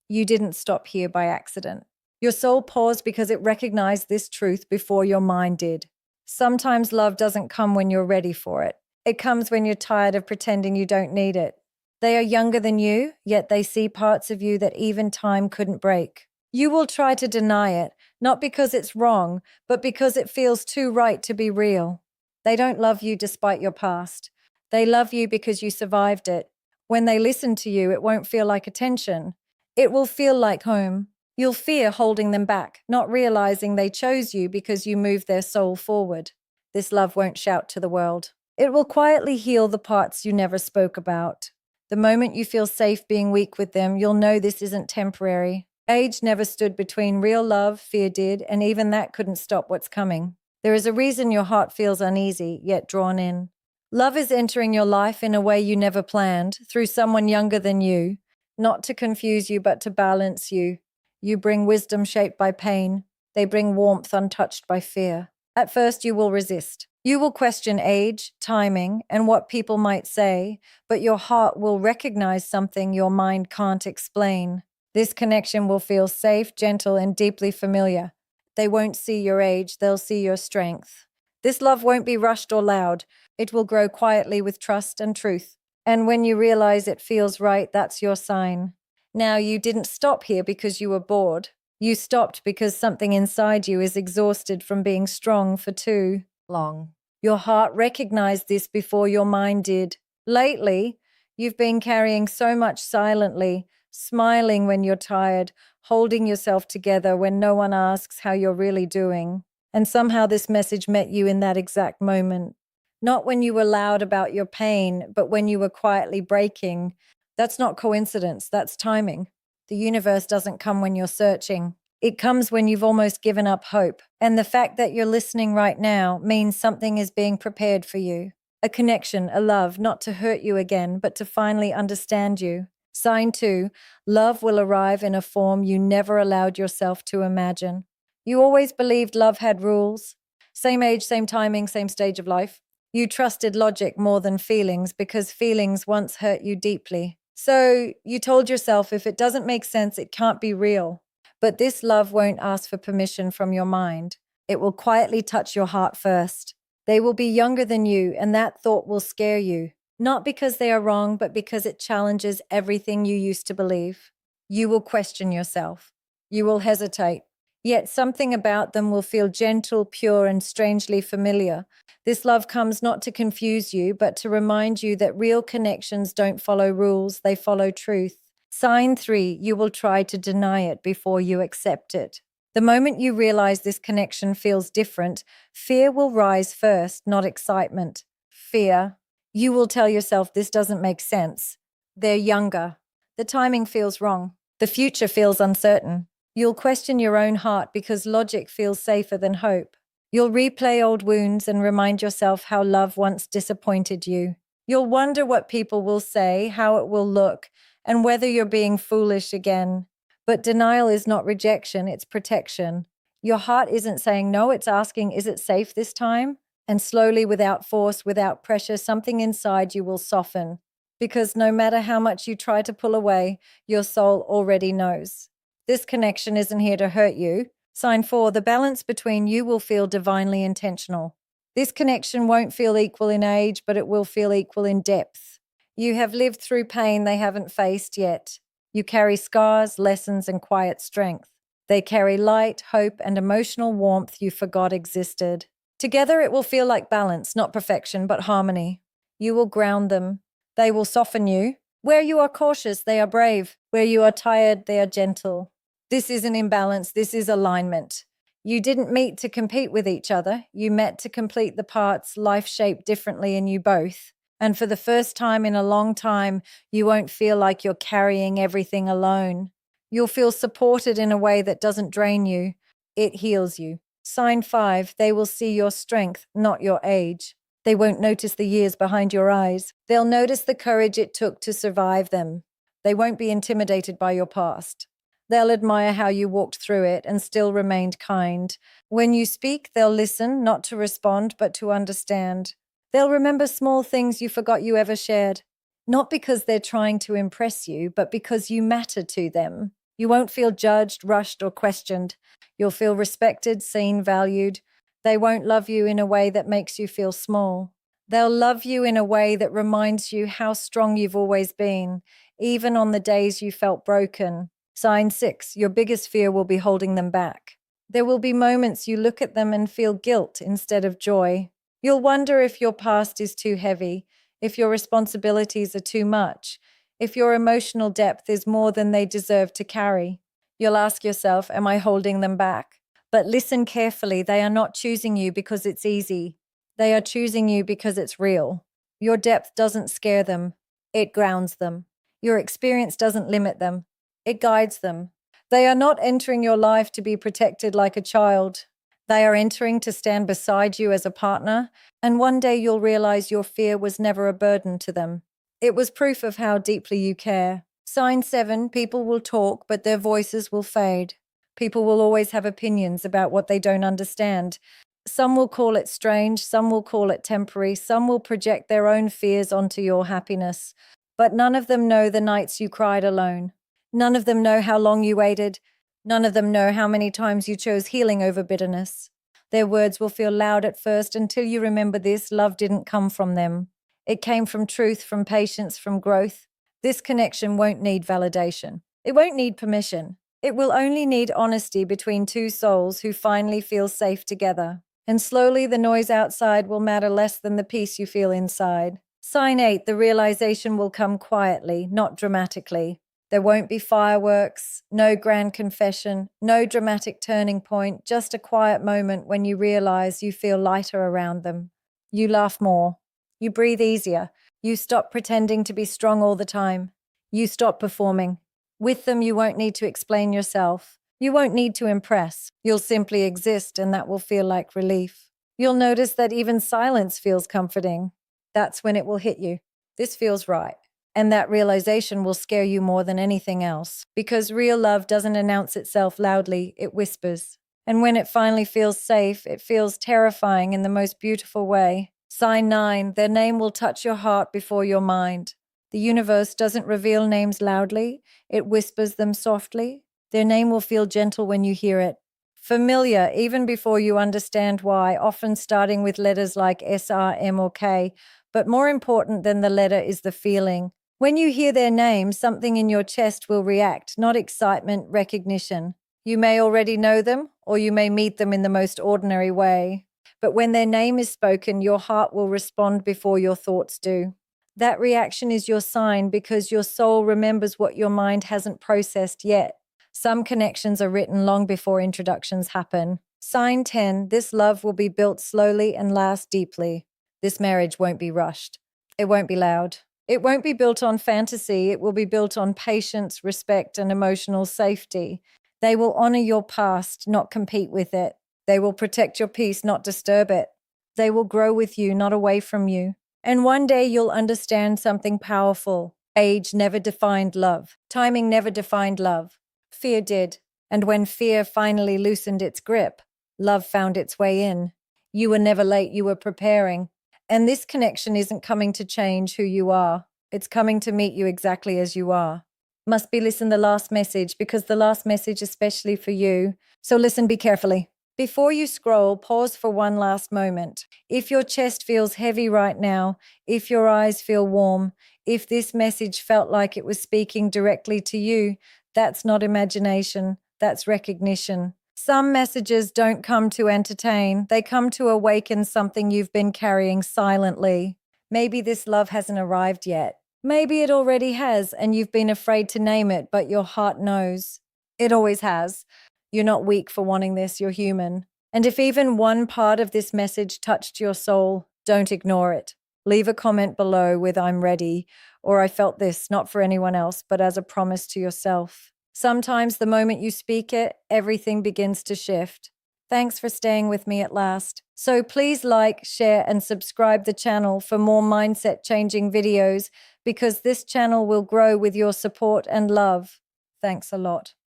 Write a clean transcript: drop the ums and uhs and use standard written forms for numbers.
You didn't stop here by accident. Your soul paused because it recognized this truth before your mind did. Sometimes love doesn't come when you're ready for it. It comes when you're tired of pretending you don't need it. They are younger than you, yet they see parts of you that even time couldn't break. You will try to deny it, not because it's wrong, but because it feels too right to be real. They don't love you despite your past. They love you because you survived it. When they listen to you, it won't feel like attention. It will feel like home. You'll fear holding them back, not realizing they chose you because you moved their soul forward. This love won't shout to the world. It will quietly heal the parts you never spoke about. The moment you feel safe being weak with them, you'll know this isn't temporary. Age never stood between real love, fear did, and even that couldn't stop what's coming. There is a reason your heart feels uneasy, yet drawn in. Love is entering your life in a way you never planned, through someone younger than you, not to confuse you, but to balance you. You bring wisdom shaped by pain. They bring warmth untouched by fear. At first, you will resist. You will question age, timing, and what people might say, but your heart will recognize something your mind can't explain. This connection will feel safe, gentle, and deeply familiar. They won't see your age, they'll see your strength. This love won't be rushed or loud. It will grow quietly with trust and truth. And when you realize it feels right, that's your sign. Now, you didn't stop here because you were bored. You stopped because something inside you is exhausted from being strong for too long. Your heart recognized this before your mind did. Lately, you've been carrying so much silently, smiling when you're tired, holding yourself together when no one asks how you're really doing. And somehow this message met you in that exact moment. Not when you were loud about your pain, but when you were quietly breaking. That's not coincidence, that's timing. The universe doesn't come when you're searching. It comes when you've almost given up hope. And the fact that you're listening right now means something is being prepared for you. A connection, a love, not to hurt you again, but to finally understand you. Sign 2, love will arrive in a form you never allowed yourself to imagine. You always believed love had rules. Same age, same timing, same stage of life. You trusted logic more than feelings because feelings once hurt you deeply. So you told yourself if it doesn't make sense, it can't be real. But this love won't ask for permission from your mind. It will quietly touch your heart first. They will be younger than you, and that thought will scare you. Not because they are wrong, but because it challenges everything you used to believe. You will question yourself. You will hesitate. Yet something about them will feel gentle, pure, and strangely familiar. This love comes not to confuse you, but to remind you that real connections don't follow rules, they follow truth. Sign 3, you will try to deny it before you accept it. The moment you realize this connection feels different, fear will rise first, not excitement. Fear. You will tell yourself this doesn't make sense. They're younger. The timing feels wrong. The future feels uncertain. You'll question your own heart because logic feels safer than hope. You'll replay old wounds and remind yourself how love once disappointed you. You'll wonder what people will say, how it will look, and whether you're being foolish again. But denial is not rejection, it's protection. Your heart isn't saying no, it's asking, is it safe this time? And slowly, without force, without pressure, something inside you will soften. Because no matter how much you try to pull away, your soul already knows. This connection isn't here to hurt you. Sign 4, the balance between you will feel divinely intentional. This connection won't feel equal in age, but it will feel equal in depth. You have lived through pain they haven't faced yet. You carry scars, lessons, and quiet strength. They carry light, hope, and emotional warmth you forgot existed. Together it will feel like balance, not perfection, but harmony. You will ground them. They will soften you. Where you are cautious, they are brave. Where you are tired, they are gentle. This isn't imbalance, this is alignment. You didn't meet to compete with each other. You met to complete the parts life shaped differently in you both. And for the first time in a long time, you won't feel like you're carrying everything alone. You'll feel supported in a way that doesn't drain you. It heals you. Sign 5, they will see your strength, not your age. They won't notice the years behind your eyes. They'll notice the courage it took to survive them. They won't be intimidated by your past. They'll admire how you walked through it and still remained kind. When you speak, they'll listen, not to respond, but to understand. They'll remember small things you forgot you ever shared. Not because they're trying to impress you, but because you matter to them. You won't feel judged, rushed, or questioned. You'll feel respected, seen, valued. They won't love you in a way that makes you feel small. They'll love you in a way that reminds you how strong you've always been, even on the days you felt broken. Sign 6, your biggest fear will be holding them back. There will be moments you look at them and feel guilt instead of joy. You'll wonder if your past is too heavy, if your responsibilities are too much, if your emotional depth is more than they deserve to carry. You'll ask yourself, am I holding them back? But listen carefully, they are not choosing you because it's easy. They are choosing you because it's real. Your depth doesn't scare them, it grounds them. Your experience doesn't limit them, it guides them. They are not entering your life to be protected like a child. They are entering to stand beside you as a partner, and one day you'll realize your fear was never a burden to them. It was proof of how deeply you care. Sign 7, people will talk, but their voices will fade. People will always have opinions about what they don't understand. Some will call it strange, some will call it temporary, some will project their own fears onto your happiness. But none of them know the nights you cried alone. None of them know how long you waited. None of them know how many times you chose healing over bitterness. Their words will feel loud at first until you remember this: love didn't come from them. It came from truth, from patience, from growth. This connection won't need validation. It won't need permission. It will only need honesty between two souls who finally feel safe together. And slowly the noise outside will matter less than the peace you feel inside. Sign 8, the realization will come quietly, not dramatically. There won't be fireworks, no grand confession, no dramatic turning point, just a quiet moment when you realize you feel lighter around them. You laugh more. You breathe easier. You stop pretending to be strong all the time. You stop performing. With them, you won't need to explain yourself. You won't need to impress. You'll simply exist, and that will feel like relief. You'll notice that even silence feels comforting. That's when it will hit you. This feels right. And that realization will scare you more than anything else, because real love doesn't announce itself loudly, it whispers. And when it finally feels safe, it feels terrifying in the most beautiful way. Sign 9, their name will touch your heart before your mind. The universe doesn't reveal names loudly, it whispers them softly. Their name will feel gentle when you hear it. Familiar, even before you understand why, often starting with letters like S, R, M, or K. But more important than the letter is the feeling. When you hear their name, something in your chest will react, not excitement, recognition. You may already know them, or you may meet them in the most ordinary way. But when their name is spoken, your heart will respond before your thoughts do. That reaction is your sign, because your soul remembers what your mind hasn't processed yet. Some connections are written long before introductions happen. Sign 10, this love will be built slowly and last deeply. This marriage won't be rushed. It won't be loud. It won't be built on fantasy. It will be built on patience, respect, and emotional safety. They will honor your past, not compete with it. They will protect your peace, not disturb it. They will grow with you, not away from you. And one day you'll understand something powerful. Age never defined love. Timing never defined love. Fear did. And when fear finally loosened its grip, love found its way in. You were never late, you were preparing. And this connection isn't coming to change who you are. It's coming to meet you exactly as you are. Must be listen the last message, because the last message is especially for you. So listen, be carefully. Before you scroll, pause for one last moment. If your chest feels heavy right now, if your eyes feel warm, if this message felt like it was speaking directly to you, that's not imagination, that's recognition. Some messages don't come to entertain, they come to awaken something you've been carrying silently. Maybe this love hasn't arrived yet. Maybe it already has, and you've been afraid to name it, but your heart knows. It always has. You're not weak for wanting this, you're human. And if even one part of this message touched your soul, don't ignore it. Leave a comment below with "I'm ready," or "I felt this," not for anyone else, but as a promise to yourself. Sometimes the moment you speak it, everything begins to shift. Thanks for staying with me at last. So please like, share, and subscribe the channel for more mindset-changing videos, because this channel will grow with your support and love. Thanks a lot.